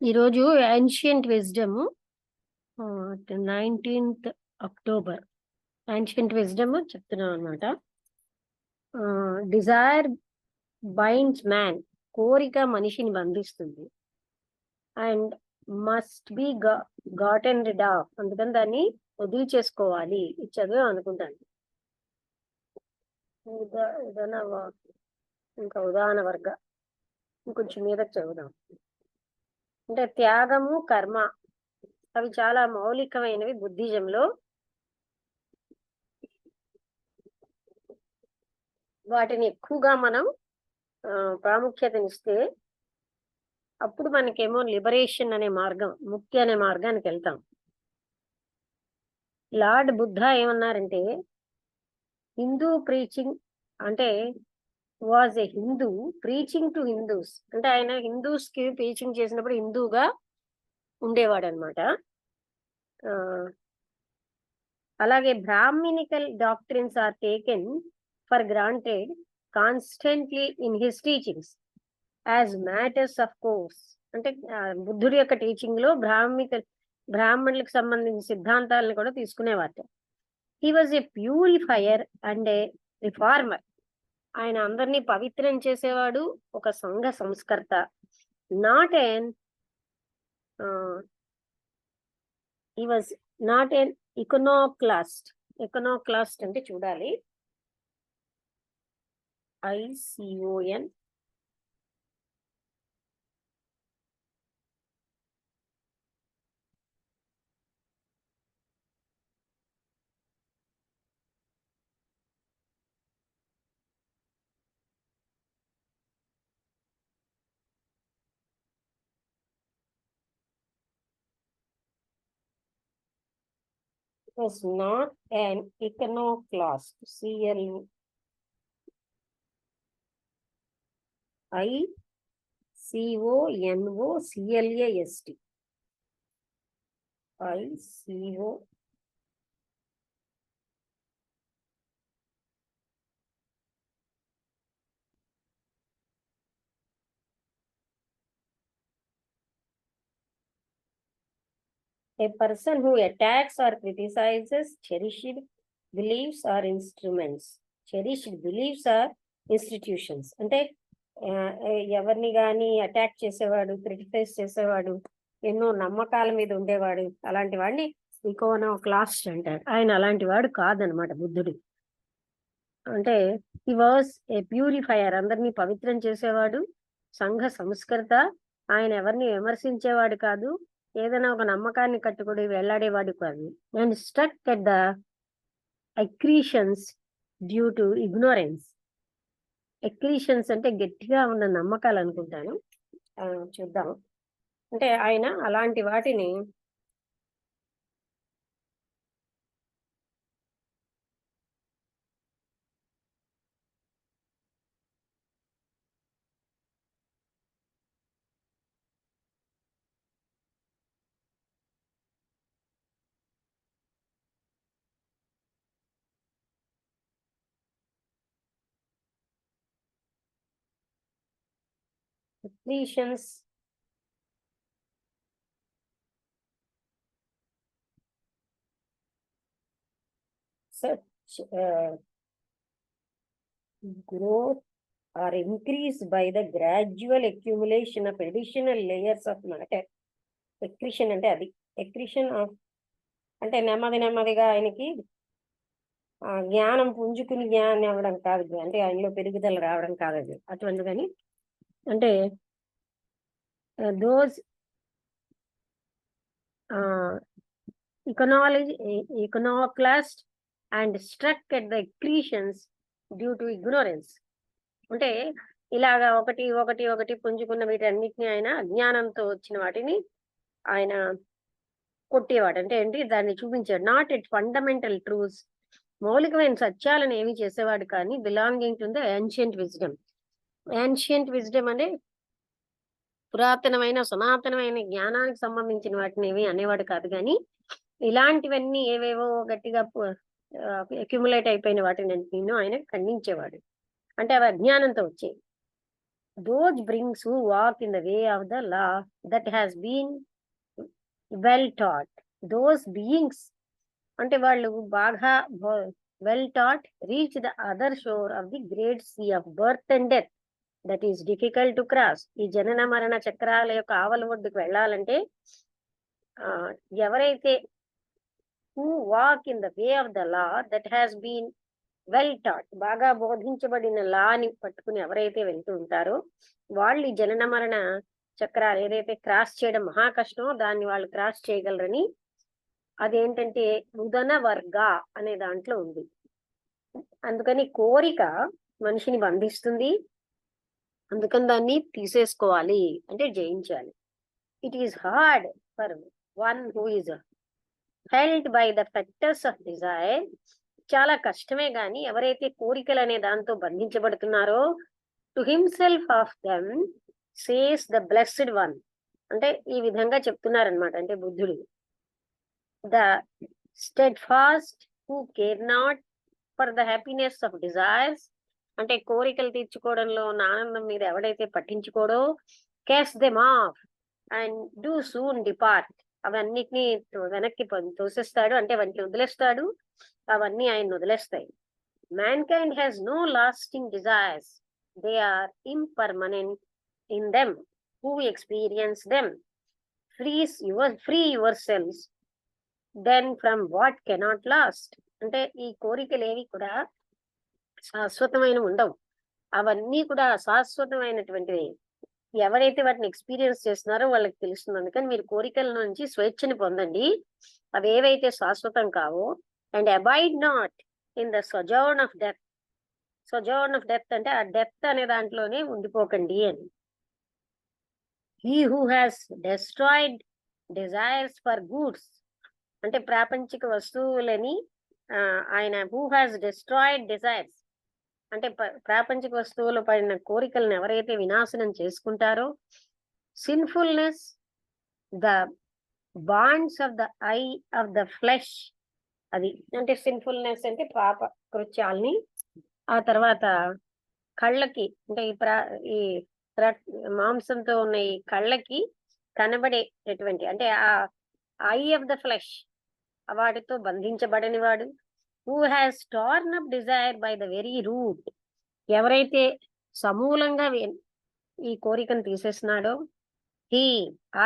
ఈరోజు ancient wisdom 19th October. Ancient wisdom చెప్తున్నాం అనమాట. డిజైర్ బైండ్స్ మ్యాన్, కోరిక మనిషిని బంధిస్తుంది. And must be gotten rid of, అందుకని దాన్ని వదిలి చేసుకోవాలి. ఇది చదువు అనుకుంటాను. ఇంకా ఉదాహరణ వర్గ ఇంకొంచెం మీద చదువుదాం. అంటే త్యాగము, కర్మ అవి చాలా మౌలికమైనవి బుద్ధిజంలో. వాటిని ఎక్కువగా మనం ప్రాముఖ్యతనిస్తే అప్పుడు మనకేమో లిబరేషన్ అనే మార్గం, ముక్తి అనే మార్గానికి వెళ్తాం. లార్డ్ బుద్ధ ఏమన్నారంటే, హిందూ ప్రీచింగ్ అంటే was a Hindu preaching to Hindus. అంటే ఆయన హిందూస్ కి ప్రీచింగ్ చేసినప్పుడు హిందూగా ఉండేవాడు అనమాట. అలాగే Brahminical doctrines are taken for granted constantly in his teachings as matters of course. అంటే బుద్ధుడి యొక్క టీచింగ్ లో బ్రాహ్మణులకు సంబంధించిన సిద్ధాంతాలను కూడా తీసుకునేవారు. He was a purifier and a reformer. ఆయన అందరినీ పవిత్రం చేసేవాడు, ఒక సంఘ సంస్కర్త. Not an he was not an iconoclast. Iconoclast అంటే చూడాలి, ICON. Was not an iconoclast. CLICONOCLAST. ICO. A person who attacks or criticizes cherished beliefs or instruments. Cherished beliefs or institutions. అంటే ఎవరిని కానీ అటాక్ చేసేవాడు, క్రిటిసైజ్ చేసేవాడు, ఎన్నో నమ్మకాల మీద ఉండేవాడు, అలాంటి వాడిని ఇకోనోక్లాస్ట్ అంటారు. ఆయన అలాంటి వాడు కాదనమాట బుద్ధుడు. అంటే హీ వాజ్ ఏ ప్యూరిఫైయర్, అందరినీ పవిత్రం చేసేవాడు, సంఘ సంస్కృత. ఆయన ఎవరిని విమర్శించేవాడు కాదు, ఏదైనా ఒక నమ్మకాన్ని కట్టుకుని వెళ్లాడేవాడు కాదు. And struck at the accretions due to ignorance. Accretions అంటే గట్టిగా ఉన్న నమ్మకాలు అనుకుంటాను, చూద్దాం. అంటే ఆయన అలాంటి వాటిని అక్రీషన్స్ such growth are increased by the gradual accumulation of additional layers of matter. Accretion అంటే అది, accretion of అంటే నెమ్మదిగా ఆయనకి జ్ఞానం పుంజుకుని జ్ఞానం అవ్వడం కాదు, అంటే ఆయనలో పెరుగుదల రావడం కాదు అది, అటువంటిదని. అంటే those iconoclast and struck at the accretions due to ignorance. అంటే ఇలాగా ఒకటి ఒకటి ఒకటి పుంజుకున్న వీటన్నిటిని ఆయన అజ్ఞానంతో వచ్చిన వాటిని ఆయన కొట్టేవాడు. అంటే ఏంటి, దాన్ని చూపించాడు. నాట్ ఎట్ ఫండమెంటల్ ట్రూత్స్, మౌలికమైన సత్యాలను ఏమి చేసేవాడు కానీ, belonging to the ancient wisdom. Ancient wisdom అంటే పురాతనమైన సనాతనమైన జ్ఞానానికి సంబంధించిన వాటిని ఏమి అనేవాడు కాదు, కానీ ఇలాంటివన్నీ ఏవేవో గట్టిగా అక్యుములేట్ అయిపోయిన వాటిని ఆయన ఖండించేవాడు. అంటే అవి అజ్ఞానంతో వచ్చాయి. Those brings who walk in the way of the law that has been well taught. Those beings అంటే వాళ్ళు బాగా well taught reach the other shore of the great sea of birth and death that is difficult to cross. ఈ జనన మరణ చక్రాల యొక్క ఆవల ఒడ్డుకు వెళ్ళాలంటే ఎవరైతే who walk in the way of the law that has been well taught, బాగా బోధించబడిన లాని పట్టుకుని ఎవరైతే వెళ్తూ ఉంటారో వాళ్ళు ఈ జనన మరణ చక్రాలు ఏదైతే క్రాస్ చేయడం మహా కష్టమో దాన్ని వాళ్ళు క్రాస్ చేయగలరని. అదేంటంటే ఉదన వర్గ అనే దాంట్లో ఉంది. అందుకని కోరిక మనిషిని బంధిస్తుంది, అందుకని దాన్ని తీసేసుకోవాలి అంటే జయించాలి. It is hard for one who is held by the fetters of desire. చాలా కష్టమే గాని ఎవరైతే కోరికలు అనే దాంతో బంధించబడుతున్నారో to himself of them says the blessed one. అంటే ఈ విధంగా చెప్తున్నారనమాట. అంటే బుద్ధుడు the steadfast who care not for the happiness of desires. అంటే కోరికలు తీర్చుకోవడంలో ఉన్న ఆనందం మీద ఎవడైతే పట్టించుకోడో cast them off and do soon depart. అవన్నిటిని వెనక్కి తోసేస్తాడు, అంటే వాటిని వదిలేస్తాడు, అవన్నీ ఆయన వదిలేస్తాయి. Mankind has no lasting desires, they are impermanent in them who experience them. Free your selves then from what cannot last. అంటే ఈ కోరికలు ఏవి కూడా శాశ్వతమైన ఉండవు, అవన్నీ కూడా అశాశ్వతమైనటువంటివి. ఎవరైతే వాటిని ఎక్స్పీరియన్స్ చేస్తున్నారో వాళ్ళకి తెలుస్తుంది. అందుకని మీరు కోరికల నుంచి స్వేచ్ఛని పొందండి, అవి ఏవైతే శాశ్వతం కావో. And abide not in the sojourn of death. Sojourn of death అంటే ఆ డెత్ అనే దాంట్లోనే ఉండిపోకండి అని. He who has destroyed desires for goods. అంటే ప్రాపంచిక వస్తువులని ఆయన హూ హ్యాస్ డెస్ట్రాయిడ్ డిజైర్స్ అంటే ప్రాపంచిక వస్తువులు పడిన కోరికలను ఎవరైతే వినాశనం చేసుకుంటారో. Sinfulness the bonds of the I of the flesh. అది అంటే సిన్ఫుల్నెస్ అంటే పాప కృత్యాల్ని. ఆ తర్వాత కళ్ళకి అంటే ఈ మాంసంతో ఉన్న ఈ కళ్ళకి కనబడేటటువంటి అంటే ఆ ఐ ఆఫ్ ద ఫ్లెష్ వాటితో బంధించబడని వాడు. Who has torn up desire by the very root. ఎవరైతే సమూలంగా ఈ కోరికను తీసేస్తున్నాడో he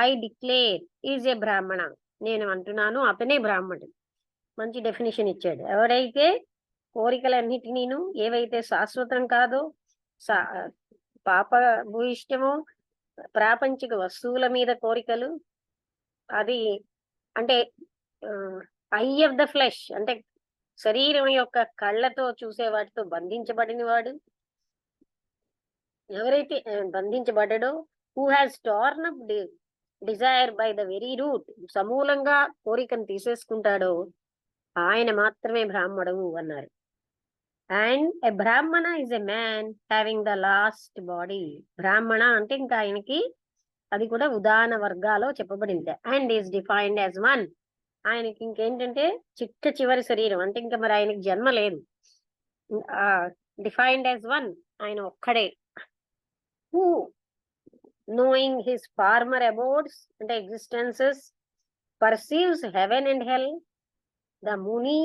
I declare is a Brahmana. నేను అంటున్నాను అతనే బ్రాహ్మణుడు. మంచి డెఫినేషన్ ఇచ్చాడు. ఎవరైతే కోరికలన్నిటినీను ఏవైతే శాశ్వతం కాదో పాప భూయిష్టమో ప్రాపంచిక వస్తువుల మీద కోరికలు, అది అంటే ఐ ఆఫ్ ద ఫ్లెష్ అంటే శరీరం యొక్క కళ్ళతో చూసే వాటితో బంధించబడిన వాడు. ఎవరైతే బంధించబడ్డాడో who has torn up desire by the very root, సమూలంగా కోరికను తీసేసుకుంటాడో ఆయన మాత్రమే బ్రాహ్మణుడు అన్నారు. అండ్ ఎ బ్రాహ్మణ is a man having the last body. బ్రాహ్మణ అంటే ఇంకా ఆయనకి అది కూడా ఉదాన వర్గాలో చెప్పబడింది. And is defined as one. ఆయనకి ఇంకేంటంటే చివరి శరీరం అంటే ఇంకా మరి ఆయనకి జన్మ లేదు. డిఫైన్డ్ యాజ్ వన్, ఆయన ఒక్కడే. Who knowing his former abodes అంటే existences perceives heaven and hell. The muni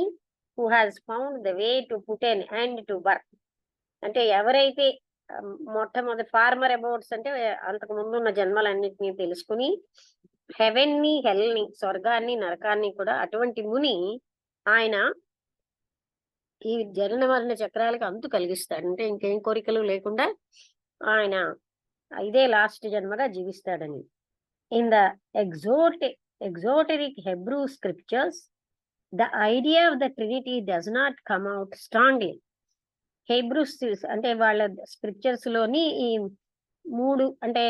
who has found the way to put an end to birth. అంటే ఎవరైతే మొట్టమొదటి ఫార్మర్ అబౌట్స్ అంటే అంతకు ముందు ఉన్న జన్మలన్నింటినీ తెలుసుకుని హెవెన్ ని హెల్ ని స్వర్గాన్ని నరకాన్ని కూడా అటువంటి ముని ఆయన ఈ జనన మరణ చక్రాలకి అంతు కలిగిస్తాడు. అంటే ఇంకేం కోరికలు లేకుండా ఆయన ఇదే లాస్ట్ జన్మగా జీవిస్తాడని. In the exoteric Hebrew scriptures the idea of the Trinity does not come out strongly. Hebrews అంటే వాళ్ళ స్క్రిప్చర్స్ లోని ఈ మూడు అంటే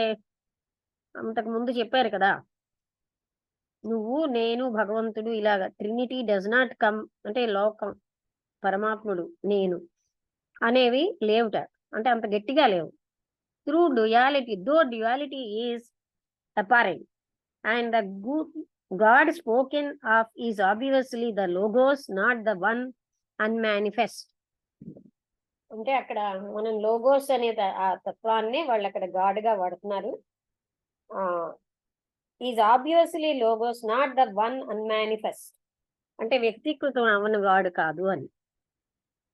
అంతకు ముందు చెప్పారు కదా, నువ్వు నేను భగవంతుడు ఇలాగా ట్రినిటీ డస్ నాట్ కమ్ అంటే లోకం పరమాత్ముడు నేను అనేవి లేవుట, అంటే అంత గట్టిగా లేవు. Through duality though duality is apparent and the God spoken of is obviously the logos, not the one unmanifest. అంటే అక్కడ మనం లోగోస్ అనే ఆ తత్వాన్ని వాళ్ళు అక్కడ గాడ్ గా వాడుతున్నారు. Is obviously logos not the one unmanifest, అంటే వ్యక్తీకృతం అవని వాడు కాదు అని.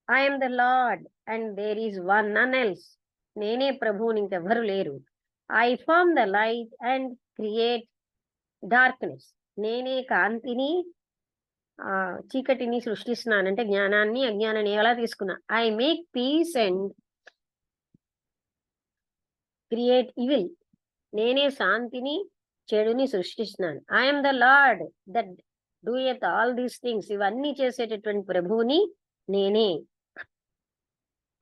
I'm the Lord and there is one none else, నేనే ప్రభువుని ఇంకెవ్వరు లేరు. I form the light and create darkness, నేనే కాంతిని చీకటిని సృష్టిస్తున్నాను, అంటే జ్ఞానాన్ని అజ్ఞానాన్ని ఎలా తీసుకున్నా. I make peace and create evil, నేనే శాంతిని చెడుని సృష్టిస్తున్నాను. I'm the Lord that doeth all these things, ఇవన్నీ చేసేటటువంటి ప్రభువుని నేనే.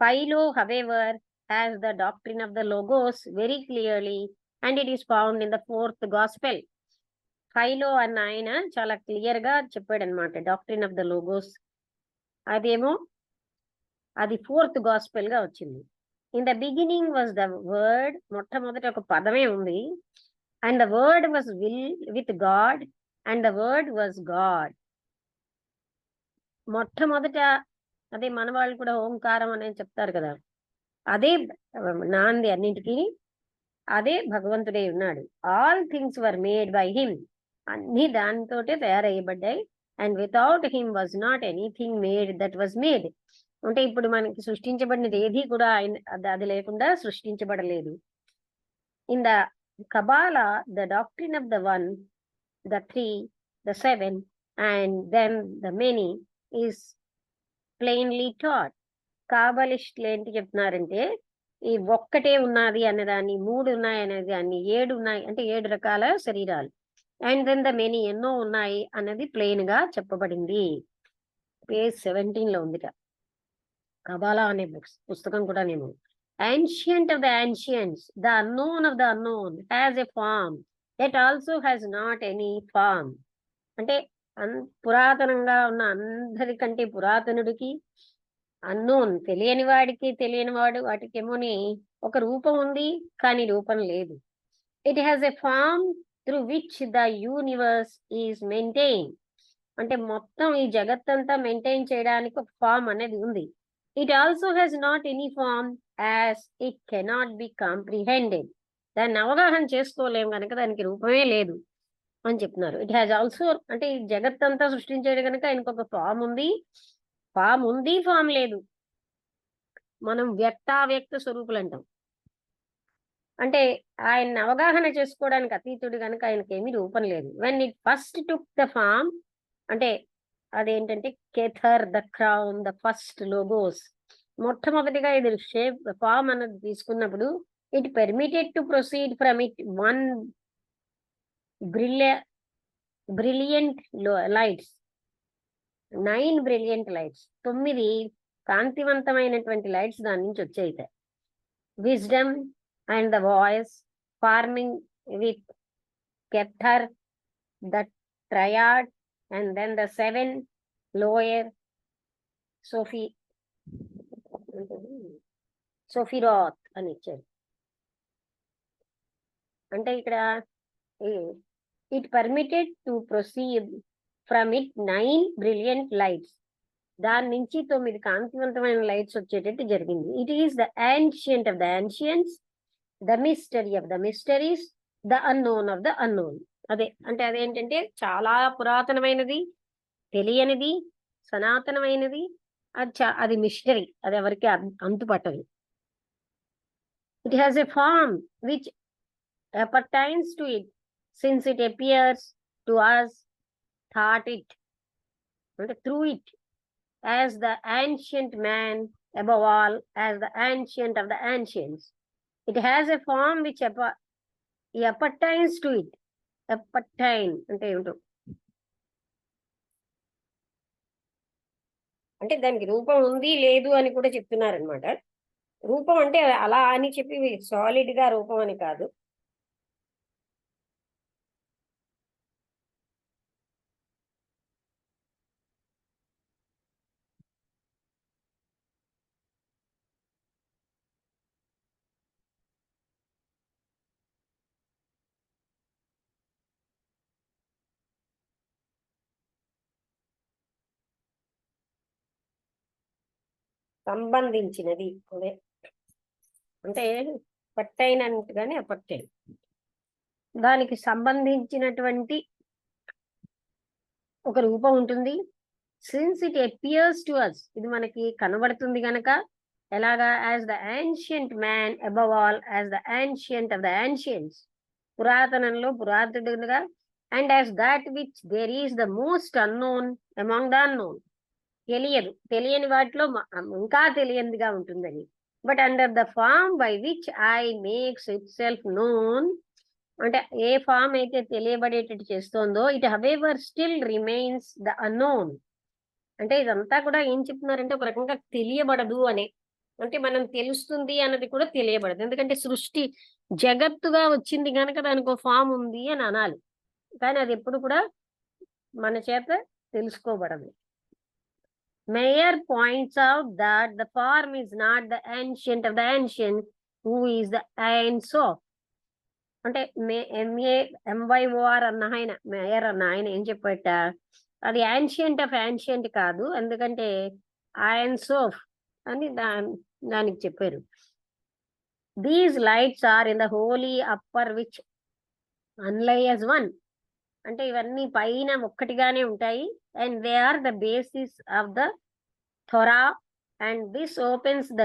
Philo, however, has the doctrine of the Logos very clearly, and it is found in the fourth gospel. Philo అన్న ఆయన చాలా క్లియర్ గా చెప్పాడు అనమాట డాక్ట్రిన్ ఆఫ్ ద లోగోస్. అదేమో అది ఫోర్త్ గాస్పెల్ గా వచ్చింది. In the beginning was the word, మొట్టమొదటి ఒక పదమే ఉంది. And the word was with God and the word was God. మొట్టమొదట అదే మన వాళ్ళు కూడా ఓంకారం అనేది చెప్తారు కదా, అదే నాంది అన్నింటికి, అదే భగవంతుడే ఉన్నాడు. All things were made by him, అన్ని దానితోటే తయారయ్యబడ్డాయి. And without him was not anything made that was made, అంటే ఇప్పుడు మనకి సృష్టించబడినది ఏది కూడా అది లేకుండా సృష్టించబడలేదు. In the Kabbalah the doctrine of the one, the three, the seven and then the many is plainly taught. కాబలిస్టులు ఏంటి చెప్తున్నారంటే ఈ ఒక్కటే ఉన్నది అనేదాన్ని, మూడు ఉన్నాయి అనేదాన్ని, ఏడు ఉన్నాయి అంటే 7 రకాల శరీరాలు, అండ్ దెన్ ద మెనీ ఎన్నో ఉన్నాయి అన్నది ప్లెయిన్ గా చెప్పబడింది. పేజ్ 17 లో ఉందిట కబాలా అనే పుస్తకం కూడా. నేను ancient of the ancients, the unknown of the unknown, has a form, it also has not any form. అంటే పురాతనంగా ఉన్న అందరికంటే పురాతనుడికి, అన్నోన్ తెలియని వాడికి, తెలియని వాడు వాటికేమోని ఒక రూపం ఉంది కానీ రూపం లేదు. It has a form through which the universe is maintain, అంటే మొత్తం ఈ జగత్తంతా మెయింటైన్ చేయడానికి ఒక ఫార్మ్ అనేది ఉంది. It also has not any form as it cannot be comprehended, దాన్ని అవగాహన చేసుకోలేము కనుక దానికి రూపమే లేదు అని చెప్తున్నారు. ఇట్ హ్యాస్ ఆల్సో, అంటే ఈ జగత్తంతా సృష్టించాడు కనుక ఆయనకు ఒక ఫామ్ ఉంది, ఫామ్ లేదు. మనం వ్యక్తావ్యక్త స్వరూపులు అంటాం. అంటే ఆయన అవగాహన చేసుకోవడానికి అతీతుడు కనుక ఆయనకి ఏమీ రూపం లేదు. When it first took the form, అంటే అదేంటంటే Kether the crown the first logos, మొట్టమొదటిగా ఇది షేప్ ఫామ్ అన్నది తీసుకున్నప్పుడు it permitted to proceed from it one brilliant lights, 9 brilliant lights, 9 కాంతివంతమైనటువంటి లైట్స్ దాని నుంచి వచ్చాయి. Wisdom and the voice forming with Kether the triad and then the 7 lower Sephiroth అని ఇచ్చారు. అంటే ఇక్కడ it permitted to proceed from it 9 brilliant lights, దాని నుంచి 9 కాంతివంతమైన లైట్స్ వచ్చేటట్టు జరిగింది. It is the ancient of the ancients, the mystery of the mysteries, the unknown of the unknown. అదే అంటే అదేంటంటే చాలా పురాతనమైనది, తెలియనిది, సనాతనమైనది, అది మిస్టరీ, అది ఎవరికి అంతుపట్టదు. It has a form which appertains to it since it appears to us, thought it, and through it, as the ancient man, above all as the ancient of the ancients. It has a form which appertains to it. Appertain అంటే ఏమిటో, అంటే దానికి రూపం ఉంది లేదు అని కూడా చెప్తున్నారనమాట. రూపం అంటే అలా అని చెప్పి సాలిడ్ గా రూపం అని కాదు. సంబంధించినది అదే అంటే పట్టైనట్టుగానే పట్టై దానికి సంబంధించినటువంటి ఒక రూపం ఉంటుంది. Since it appears to us ఇది మనకి కనబడుతుంది గనక ఎలాగా as the ancient man above all as the ancient of the ancients పురాతనంలో పురాతనుడుగా and as that which there is the most unknown among the unknown తెలియని వాటిలో ఇంకా తెలియనిదిగా ఉంటుందని. But under the form by which I makes itself known అంటే ఏ form అయితే తెలియబడేటట్టు చేస్తోందో it however still remains the unknown. అంటే ఇదంతా కూడా ఏం చెప్తున్నారంటే ఒక రకంగా తెలియబడదు అనే అంటే మనం తెలుస్తుంది అన్నది కూడా తెలియబడదు. ఎందుకంటే సృష్టి జగత్తుగా వచ్చింది కనుక దానికి ఒక ఫామ్ ఉంది అని అనాలి, కానీ అది ఎప్పుడు కూడా మన చేత తెలుసుకోబడదు. Mayer points out that the form is not the ancient of the ancient who is the Ein Sof. అంటే MYOR అన్న ఆయన మేయర్ అన్న ఆయన ఏం చెప్పట అది యాన్షియంట్ ఆఫ్ యాన్షియంట్ కాదు, ఎందుకంటే ఐన్ సోఫ్ అని దానికి చెప్పారు. These lights are in the holy upper which all lie as one అంటే ఇవన్నీ పైన ఒక్కటిగానే ఉంటాయి. And they are the basis of the Torah and this opens the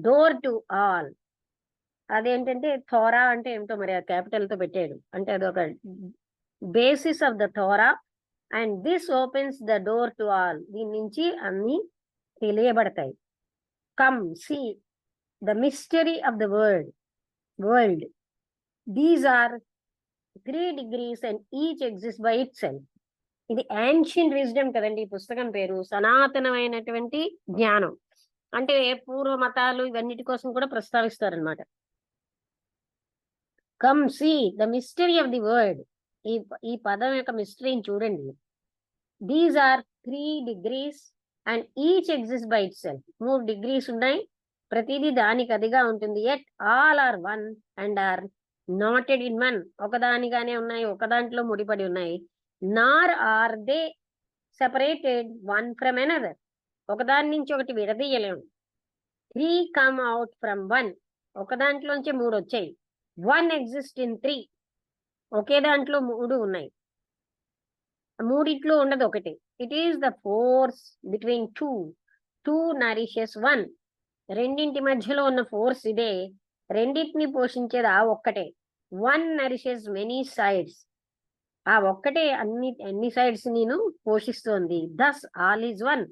door to all. అదేంటంటే థోరా అంటే ఏమిటో మరి ఆ క్యాపిటల్ తో పెట్టాడు, అంటే అదొక basis of the Torah and this opens the door to all దీని నుంచి అన్ని తెలియబడతాయి. Come see the mystery of the world these are 3 degrees and each exists by itself. ఇది యాన్షియంట్ విజ్డమ్ కదండి ఈ పుస్తకం పేరు, సనాతనమైనటువంటి జ్ఞానం. అంటే పూర్వ మతాలు ఇవన్నిటి కోసం కూడా ప్రస్తావిస్తారనమాట. Come see the mystery of the world ఈ పదం యొక్క మిస్టరీని చూడండి. These are 3 degrees and each exist by itself 3 degrees ఉన్నాయి, ప్రతిదీ దానికి అదిగా ఉంటుంది. Yet all are one and are knotted in one ఒకదానిగానే ఉన్నాయి, ఒక దాంట్లో ముడిపడి ఉన్నాయి. Nor are they separated one from another ఒకదాని నుంచి ఒకటి విడదీయలేము. 3 కమ్ అవుట్ ఫ్రమ్ వన్ ఒక దాంట్లోంచి 3 వచ్చాయి. 1 ఎగ్జిస్ట్ ఇన్ 3 ఒకే దాంట్లో 3 ఉన్నాయి, మూడిట్లో ఉండదు ఒకటి. It is the force between two nourishes one రెండింటి మధ్యలో ఉన్న ఫోర్స్ ఇదే, రెండింటిని పోషించేది ఆ ఒక్కటే. 1 నరిషెస్ మెనీ సైడ్స్ ఆ ఒక్కటే అన్ని సైడ్స్ నేను పోషిస్తోంది. దస్ ఆల్ ఈజ్ వన్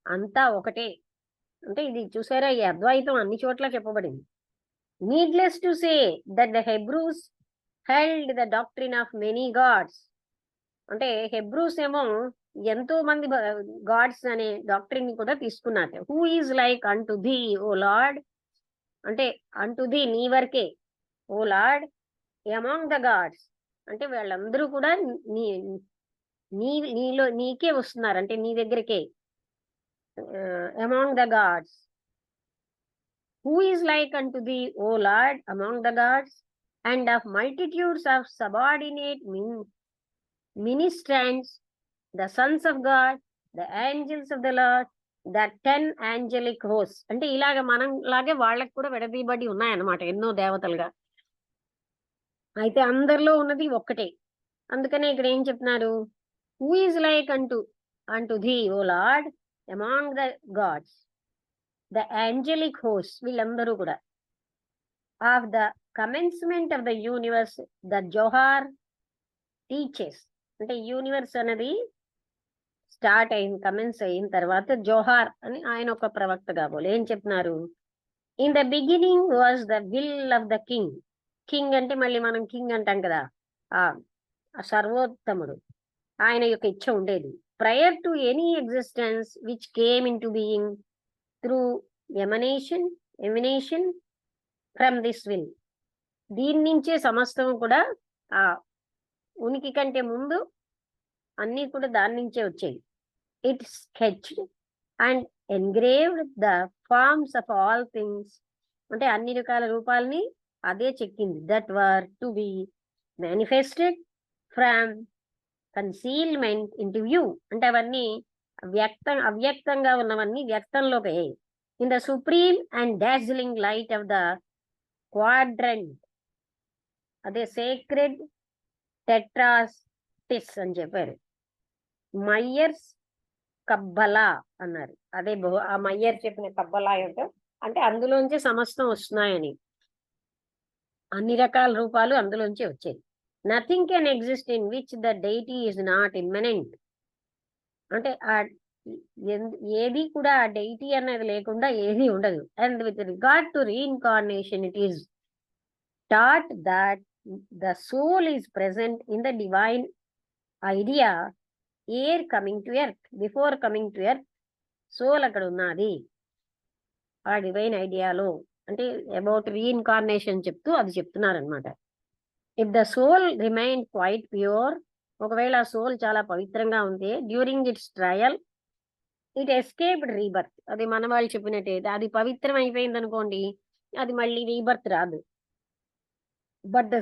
అంతా ఒకటే. అంటే ఇది చూసారా ఈ అద్వైతం అన్ని చోట్ల చెప్పబడింది. Needless to say that the Hebrews held the doctrine of many gods అంటే హెబ్రూస్ ఏమో ఎంతో మంది గాడ్స్ అనే డాక్ట్రిన్ ని కూడా తీసుకున్నారు. Who is like unto thee O Lord అంటే అంటు థీ నీ వరకే O Lord among the gods అంటే వాళ్ళందరూ కూడా నీలో నీకే వస్తున్నారు అంటే నీ దగ్గరకే. Among the gods who is like unto thee O Lord among the gods and of multitudes of subordinate ministrants, the sons of God, the angels of the Lord, the 10 angelic hosts అంటే ఇలాగ మనం లాగే వాళ్ళకి కూడా విడదీయబడి ఉన్నాయన్నమాట ఎన్నో దేవతలుగా. అయితే అందరిలో ఉన్నది ఒక్కటే. అందుకనే ఇక్కడ ఏం చెప్తున్నారు, who is like unto thee O Lord among the gods the angelic host వీళ్ళందరూ కూడా. Of the commencement of the universe the Zohar teaches అంటే యూనివర్స్ అనేది స్టార్ట్ కమెన్స్ అయిన తర్వాత జోహార్ అని ఆయన ఒక ప్రవక్త కాబోలు ఏం చెప్తున్నారు, in the beginning was the will of the king. King అంటే మళ్ళీ మనం కింగ్ అంటాం కదా, ఆ సర్వోత్తముడు ఆయన యొక్క ఇచ్చ ఉండేది. Prior to any existence which came in to being through ఎమినేషన్ from this will దీని నుంచే సమస్తం కూడా ఆ ఉనికి కంటే ముందు అన్ని కూడా దాని నుంచే వచ్చాయి. It sketched and engraved the forms of all things అంటే అన్ని రకాల రూపాలని అదే చెక్కింది. That were to be manifested from concealment into view అంటే అవన్నీ అవ్యక్తంగా ఉన్నవన్నీ వ్యక్తంలోకి అయ్యాయి. In the supreme and dazzling light of the quadrant, అదే sacred tetrastis అని చెప్పారు. మయ్యర్స్ కబ్బలా అన్నారు. అదే ఆ మయ్యర్ చెప్పిన కబ్బలా ఏంటో అంటే అందులోంచి సమస్తం వస్తున్నాయని, అన్ని రకాల రూపాలు అందులోంచి వచ్చాయి. Nothing can exist in which the deity is not immanent. అంటే ఏది కూడా ఆ డైటీ అనేది లేకుండా ఏది ఉండదు. And with regard to reincarnation it is taught that the soul is present in the divine idea ere coming to earth. Before coming to earth soul అక్కడ ఉన్నది ఆ డివైన్ ఐడియాలో. అంటే అబౌట్ రీఇన్కార్నేషన్ చెప్తూ అది చెప్తున్నారనమాట. If the soul remain quite pure, ఒకవేళ ఆ soul చాలా పవిత్రంగా ఉంది, during its trial it escaped rebirth. అది మన వాళ్ళు చెప్పినట్టే, అది పవిత్రం అయిపోయింది అనుకోండి, అది మళ్ళీ రీబర్త్ రాదు. But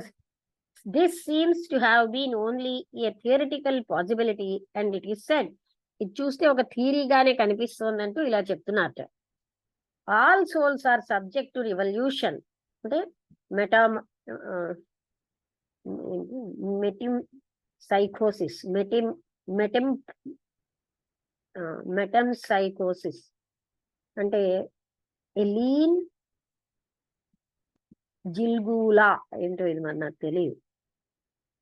this seems to have been only a theoretical possibility and it is said. ఇది చూస్తే ఒక థియరీగానే కనిపిస్తోందంటూ ఇలా చెప్తున్నట్ట. All souls are subject to revolution, అంటే మెటిమ్ సైకోసిస్, మెటమ్ సైకోసిస్ అంటే ఎలీన్ జిల్గూలా ఏంటో ఇది మరి నాకు తెలియదు.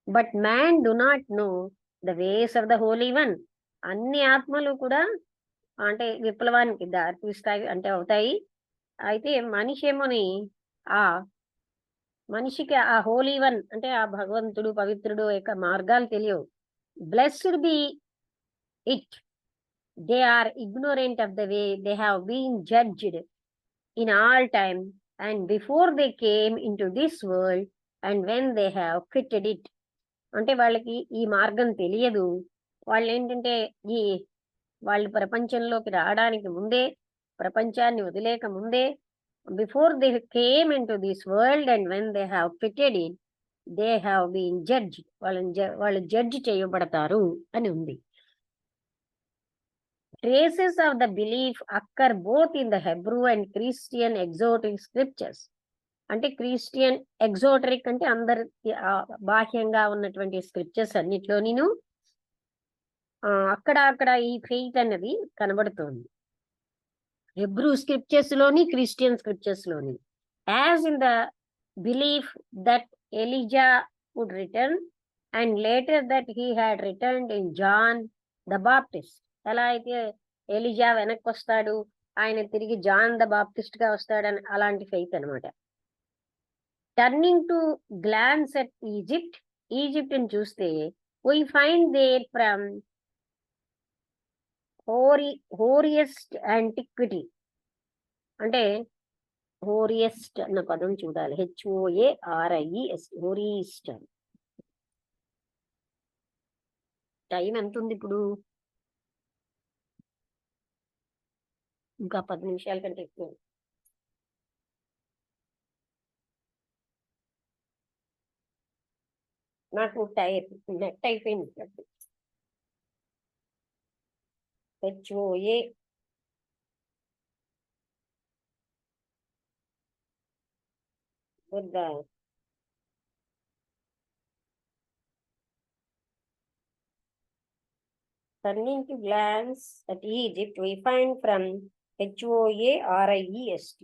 But man do not know the ways of the Holi one. అన్ని ఆత్మలు కూడా అంటే విప్లవానికి దారితీస్తాయి అంటే అవుతాయి. అయితే మనిషి ఏమోని ఆ మనిషికి ఆ హోలీ వన్ అంటే ఆ భగవంతుడు పవిత్రుడు యొక్క మార్గాలు తెలియవు. Blessed be it, they are ignorant of the way they have been judged in all time and before they came into this world and when they have quitted it. అంటే వాళ్ళకి ఈ మార్గం తెలియదు. వాళ్ళు ఏంటంటే ఈ వాళ్ళు ప్రపంచంలోకి రావడానికి ముందే, ప్రపంచాన్ని వదిలేక ముందే, before they came into this world and when they have quitted it they have been judge, వాళ్ళు జడ్జ్ చేయబడతారు అని ఉంది. Traces of the belief occur both in the Hebrew and Christian exoteric scriptures. అంటే Christian ఎగ్జోటరిక్ అంటే అందరి బాహ్యంగా ఉన్నటువంటి scriptures అన్నిట్లోనూ అక్కడ ఈ ఫెయిత్ అనేది కనబడుతోంది. హెబ్రూ స్క్రిప్చర్స్ లోని, క్రిస్టియన్ స్క్రిప్చర్స్ లోని. As in the belief that Elijah would return and later that he had returned in John the Baptist. ఎలా అయితే ఎలిజా వెనక్కి వస్తాడు, ఆయన తిరిగి జాన్ ద బాప్టిస్ట్ గా వస్తాడని అలాంటి ఫెయిత్ అనమాట. Turning to glance at Egypt, Egypt ని చూస్తే we find there from hoariest antiquity. అంటే హోరియస్ట్ అన్న పదం చూడాలి, HOARIES, హోరియస్ట్. టైం ఎంత ఉంది ఇప్పుడు? ఇంకా 10 నిమిషాల కంటే ఎక్కువ. నాకు నెట్ అయిపోయింది. HOA వద్దా? Turning to glance at Egypt, we find from HOARIEST.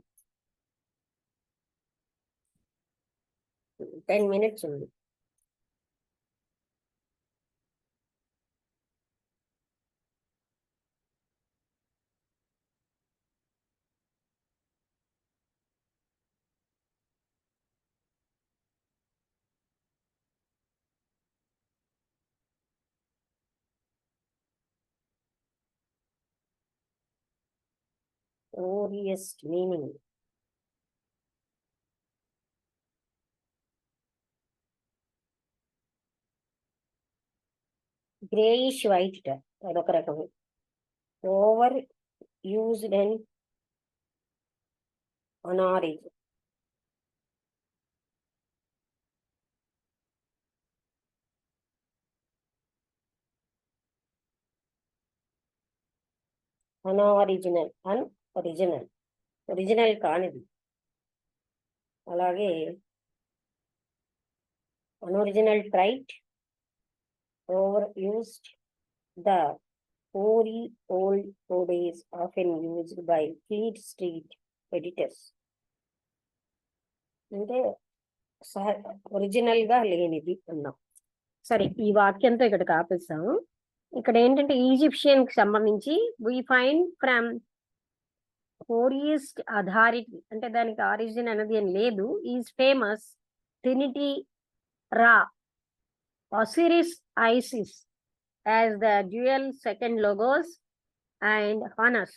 10 minutes ఉంది. Horiest meaning. గ్రేయిష్ వైట్, అదొక రకము. ఓవర్ యూజ్డ్ అండ్ అనారిజ్. అన్ఒరిజినల్. ఒరిజినల్ కానిది. అలాగే unoriginal trite, over used, the hoary old code is often used by Fleet Street editors. అంటే original గా లేనిది అన్నాం. సరే, ఈ వాక్యంతో ఇక్కడ ఆపేస్తాము. ఇక్కడ ఏంటంటే ఈజిప్షియన్ కి సంబంధించి వి ఫైండ్ ఫ్రమ్ హోరియస్ట్ అథారిటీ, అంటే దానికి ఆరిజిన్ అనేది ఏం లేదు. ఈజ్ ఫేమస్ ట్రినిటీ రా, Osiris, ISIS as the dual second logos and Honus.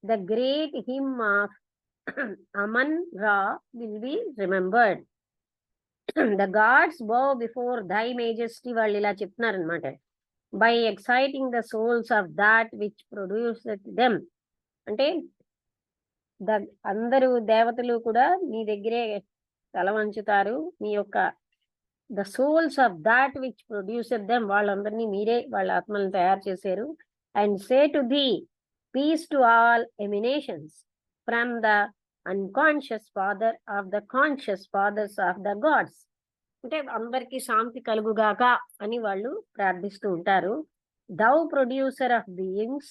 The great hymn of Amun-Ra will be remembered. The gods bow before thy majesty, వాళ్ళు ఇలా చెప్తున్నారు అనమాట. By exciting the souls of that which produced them. అంటే అందరూ దేవతలు కూడా నీ దగ్గరే తల వంచుతారు. నీ యొక్క the souls of that which produced them, వాళ్ళందరినీ మీరే వాళ్ళ ఆత్మలను తయారు చేశారు. And say to thee, peace to all emanations from the unconscious father of the conscious fathers of the gods. అంటే అందరికీ శాంతి కలుగుగాక అని వాళ్ళు ప్రార్థిస్తూ ఉంటారు. Thou producer of beings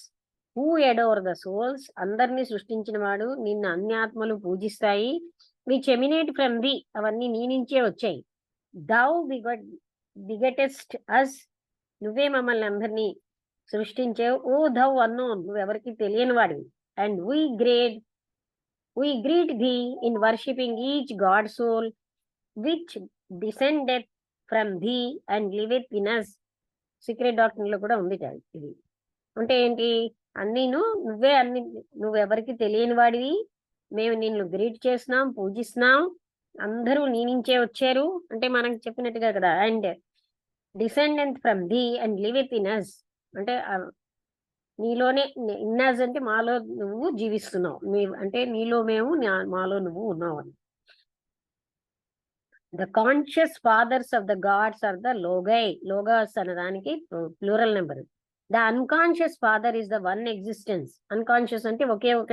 who adore the souls, అందరినీ సృష్టించిన వాడు, నిన్ను అన్ని ఆత్మలు పూజిస్తాయి. which emanate from thee, అవన్నీ నీ నుంచే వచ్చాయి. Thou begettest us, నువ్వే మమ్మల్ని అందరినీ సృష్టించావు. ఓ thou unknown, నువ్వెవరికి తెలియని వాడివి. And we greet thee in worshipping each God soul which descended from thee and liveth in us. Secret doctor లో కూడా ఉంది ఇది. అంటే ఏంటి, నువ్వెవరికి తెలియని వాడివి, మేము నిన్ను గ్రీట్ చేస్తున్నాం, పూజిస్తున్నాం, అందరూ నీ నుంచే వచ్చారు అంటే మనం చెప్పినట్టుగా కదా. And descendant from the and live in us, అంటే నీలోనే, ఇన్ అస్ అంటే మాలో నువ్వు జీవిస్తున్నావు, అంటే నీలో మేము, మాలో నువ్వు ఉన్నావు అని. The conscious fathers of the gods are the logoi, logos అన్నదానికి plural number. The unconscious father is the one existence. Unconscious అంటే ఒకే ఒక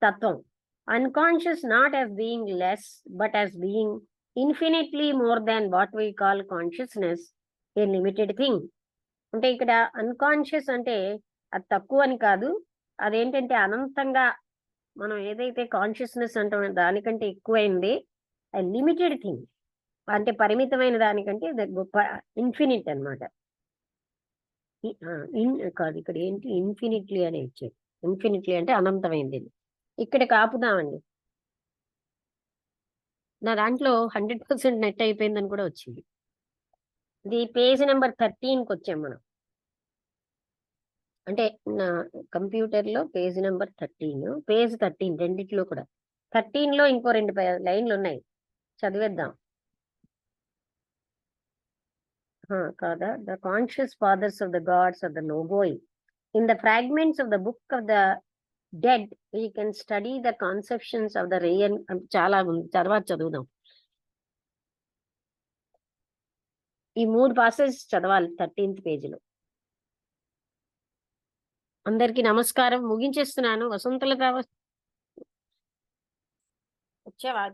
తత్వం. Unconscious not as being less, but as being infinitely more than what we call consciousness, a limited thing. అంటే ఇక్కడ unconscious అంటే అది తక్కువ అని కాదు, అదేంటంటే అనంతంగా మనం ఏదైతే కాన్షియస్నెస్ అంటామో దానికంటే ఎక్కువైంది. లిమిటెడ్ థింగ్ అంటే పరిమితమైన దానికంటే గొప్ప, ఇన్ఫినిట్ అనమాట. కాదు, ఇక్కడ ఏంటి ఇన్ఫినిట్లీ అని ఇచ్చారు. ఇన్ఫినిట్లీ అంటే అనంతమైంది. ఇక్కడ కాపుదామండి. నా దాంట్లో 100% నెట్ అయిపోయిందని కూడా వచ్చింది. ఇది పేజ్ నెంబర్ 13కి వచ్చాం మనం. అంటే నా కంప్యూటర్లో పేజ్ నెంబర్ 13, పేజ్ 13 రెండిట్లో కూడా. 13లో ఇంకో 2 లైన్లు ఉన్నాయి, చదివేద్దాం. కాదా, the conscious fathers of the gods of the logoi. In the fragments of the book of the dead we can study the conceptions of the real. చాలా తర్వాత చదువుదాం. ఈ 3 పాసెస్ చదవాలి 13th పేజీలో. అందరికీ నమస్కారం, ముగించేస్తున్నాను. వసంతలత వచ్చావా?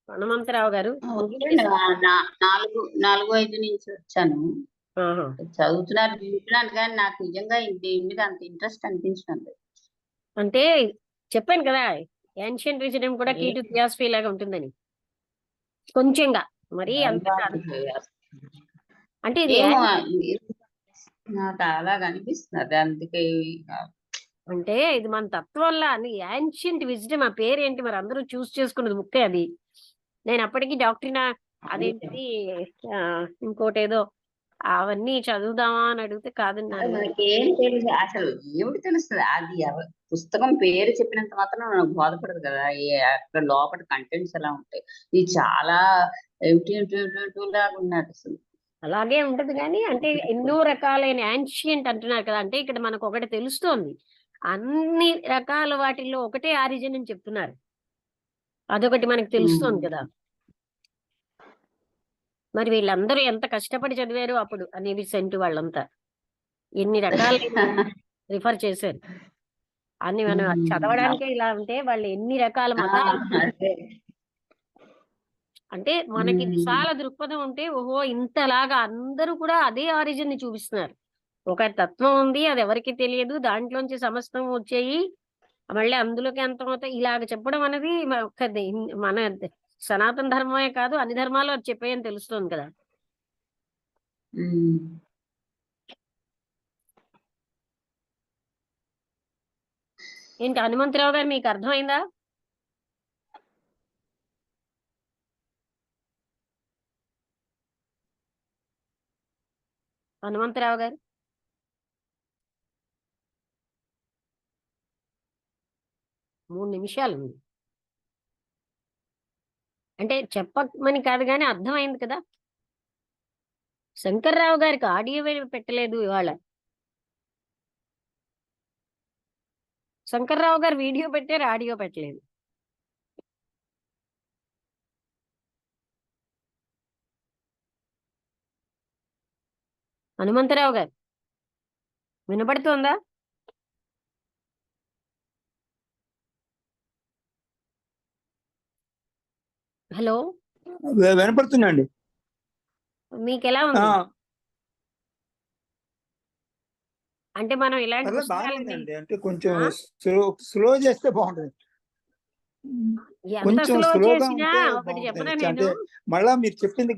హనుమంతరావు గారు 4-5 నుంచి వచ్చాను. చదువుతున్నాను కానీ నాకు నిజంగా దీని మీద అంత ఇంట్రెస్ట్ అనిపించండి. అంటే చెప్పాను కదా, ఏన్షియంట్ విజయం కూడా కీ టు థియాసఫీ లాగా ఉంటుందని. కొంచెంగా మరి అంత అంటే ఇది నాకు అలాగ అనిపిస్తుంది. అందుకే అంటే ఇది మన తత్వం వల్ల ఏన్షియంట్ విజ్డమ్, ఆ పేరేంటి మరి అందరూ చూస్ చేసుకున్నది ముక్కే అది. నేను అప్పటికి డాక్టరీనా అదేంటి ఇంకోటి ఏదో అవన్నీ చదువుదామా అని అడిగితే కాదన్నారు. మనకేం తెలుసు అసలు, ఏమిటి తెలుస్తుంది? అది పుస్తకం పేరు చెప్పినంత మాత్రం నాకు బోధపడదు కదా, అక్కడ లోపల కంటెంట్స్ ఎలా ఉంటాయి. ఇది చాలా లాగా ఉన్నది అసలు. అలాగే ఉంటది కానీ అంటే ఎన్నో రకాలైన యాన్షియంట్ అంటున్నారు కదా, అంటే ఇక్కడ మనకు ఒకటి తెలుస్తోంది, అన్ని రకాల వాటిల్లో ఒకటే ఆరిజిన్ అని చెప్తున్నారు, అదొకటి మనకు తెలుస్తోంది కదా. మరి వీళ్ళందరూ ఎంత కష్టపడి చదివారు అప్పుడు అనేవి సెంటు వాళ్ళంతా ఎన్ని రకాలైన రిఫర్ చేశారు. అని మనం చదవడానికే ఇలా ఉంటే వాళ్ళు ఎన్ని రకాల మతాలు అదే అంటే మనకి విశాల దృక్పథం ఉంటే ఓహో ఇంతలాగా అందరూ కూడా అదే ఆరిజిన్ ని చూపిస్తున్నారు. ఒక తత్వం ఉంది, అది ఎవరికి తెలియదు, దాంట్లోంచి సమస్తం వచ్చాయి, మళ్ళీ అందులోకి అంతమవుతాయి, ఇలాగ చెప్పడం అనేది మన సనాతన ధర్మమే కాదు అన్ని ధర్మాలు అది చెప్పేయని తెలుస్తుంది కదా. ఏంటి హనుమంతరావు గారు, మీకు అర్థమైందా? హనుమంతరావు గారు 3 నిమిషాలు ఉంది. అంటే చెప్పమని కాదు కానీ అర్థమైంది కదా. శంకర్రావు గారికి ఆడియో పెట్టలేదు ఇవాళ. శంకర్రావు గారు వీడియో పెట్టారు, ఆడియో పెట్టలేదు. హనుమంతరావు గారు వినపడుతోందా? హలో, వినపడుతుందండి. మీకు ఎలా ఉంది? అంటే మనం ఇలాంటి బాగానే పుస్తకాలని ఉందండి. అంటే కొంచెం ఆ? స్లో చేస్తే బాగుంటుంది. ఎంత కొంచెం స్లో స్లోగా చేసినా ఉంటే ఒకటి చెప్పనా బాగుంటుంది. నేను, అంటే మళ్ళా మీరు చెప్పింది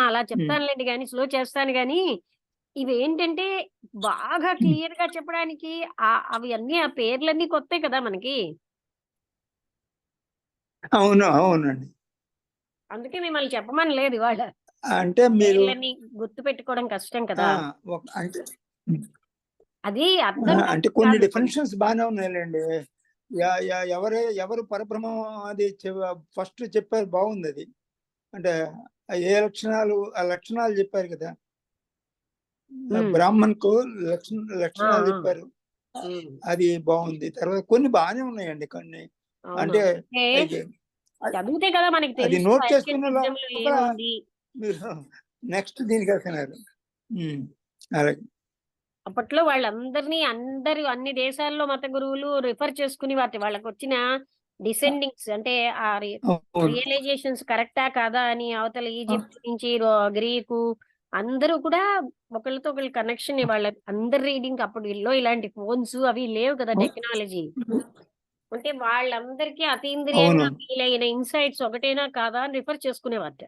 అలా చెప్తానులేండి కానీ స్లో చేస్తాను కానీ ఇవి ఏంటంటే బాగా క్లియర్ గా చెప్పడానికి అవి అన్ని ఆ పేర్లన్నీ కొత్త కదా మనకి. అవునండి. అందుకే మిమ్మల్ని చెప్పమని లేదు ఇవాళ. అంటే మీరు పేర్లన్నీ గుర్తు పెట్టుకోవడం కష్టం కదా. అంటే అది అర్థం అంటే కాదు కొన్ని కాదు. డిఫరెన్షన్స్ బాగానే ఉన్నాయండి. ఎవరు పరబ్రహ్మం అది ఫస్ట్ చెప్పారు, బాగుంది అది. అంటే ఏ లక్షణాలు, ఆ లక్షణాలు చెప్పారు కదా. బ్రాహ్మణ్ కు లక్షణాలు చెప్పారు, అది బాగుంది. తర్వాత కొన్ని బాగానే ఉన్నాయండి. కొన్ని అంటే చదివితే కదా మనకి అది తెలుసు నోట్ ఐక్య చేసుకున్న సిద్ధంలో లోపల ఏముంది. మీరు నెక్స్ట్ దీనికి వెళ్తున్నారు. అలాగే అప్పట్లో వాళ్ళందరినీ అన్ని దేశాల్లో మత గురువులు రిఫర్ చేసుకుని వాళ్ళకి వచ్చిన డిసెండింగ్స్ అంటే ఆ అవును రియలైజేషన్స్ కరెక్టా కాదా అని అవతల ఈజిప్ట్ నుంచి గ్రీకు అందరూ కూడా ఒకళ్ళతో ఒకళ్ళు కనెక్షన్ వాళ్ళ అందరి రీడింగ్. అప్పుడు ఇలాంటి ఫోన్స్ అవి లేవు కదా టెక్నాలజీ. అంటే వాళ్ళందరికీ అతీంద్రియంగా అవును ఫీల్ అయిన ఇన్సైట్స్ ఒకటేనా కాదా అని రిఫర్ చేసుకునేవారు.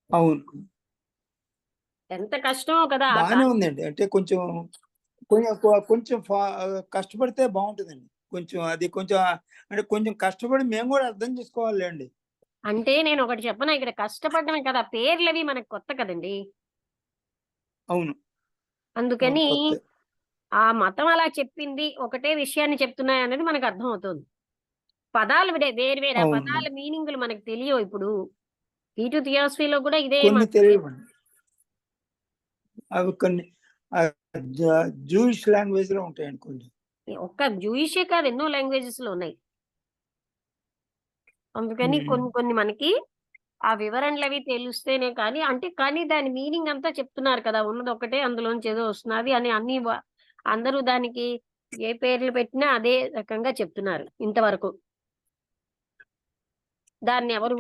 అవును ఎంత కష్టమో కదా ఆ బాగానే ఉందండి. అంటే కొంచెం కొంచెం కష్టపడితే బాగుంటుందండి. కొంచెం అది కొంచెం అంటే కొంచెం కష్టపడి మేము కూడా అర్థం చేసుకోవాలండి. అంటే నేను ఒకటి చెప్పనా, ఇక్కడ కష్టపడమే కదా, పేర్లు అవి మనకు కొత్త కదండి. అవును అందుకని కొత్త ఆ మతం అలా చెప్పింది, ఒకటే విషయాన్ని చెప్తున్నాయి అనేది మనకు అర్థం అవుతుంది. పదాలు వేరు ఆ అవును పదాల మీనింగ్లు మనకు తెలియవు. ఇప్పుడు హీటు థియాసఫీలో కూడా ఇదే కొన్ని తెలియవండి. అవి కొన్ని జూయిష్ లాంగ్వేజ్ లో ఉంటాయండి కొన్ని. ఒక్క జూయిషే కాదు, ఎన్నో లాంగ్వేజెస్ లో ఉన్నాయి. అందుకని కొన్ని మనకి ఆ వివరణలు అవి తెలుస్తేనే కానీ కానీ దాని మీనింగ్ అంతా చెప్తున్నారు కదా, ఉన్నది ఒకటే అందులోంచి ఏదో వస్తున్నది అని అందరూ దానికి ఏ పేర్లు పెట్టినా అదే రకంగా చెప్తున్నారు ఇంతవరకు. దాన్ని ఎవరు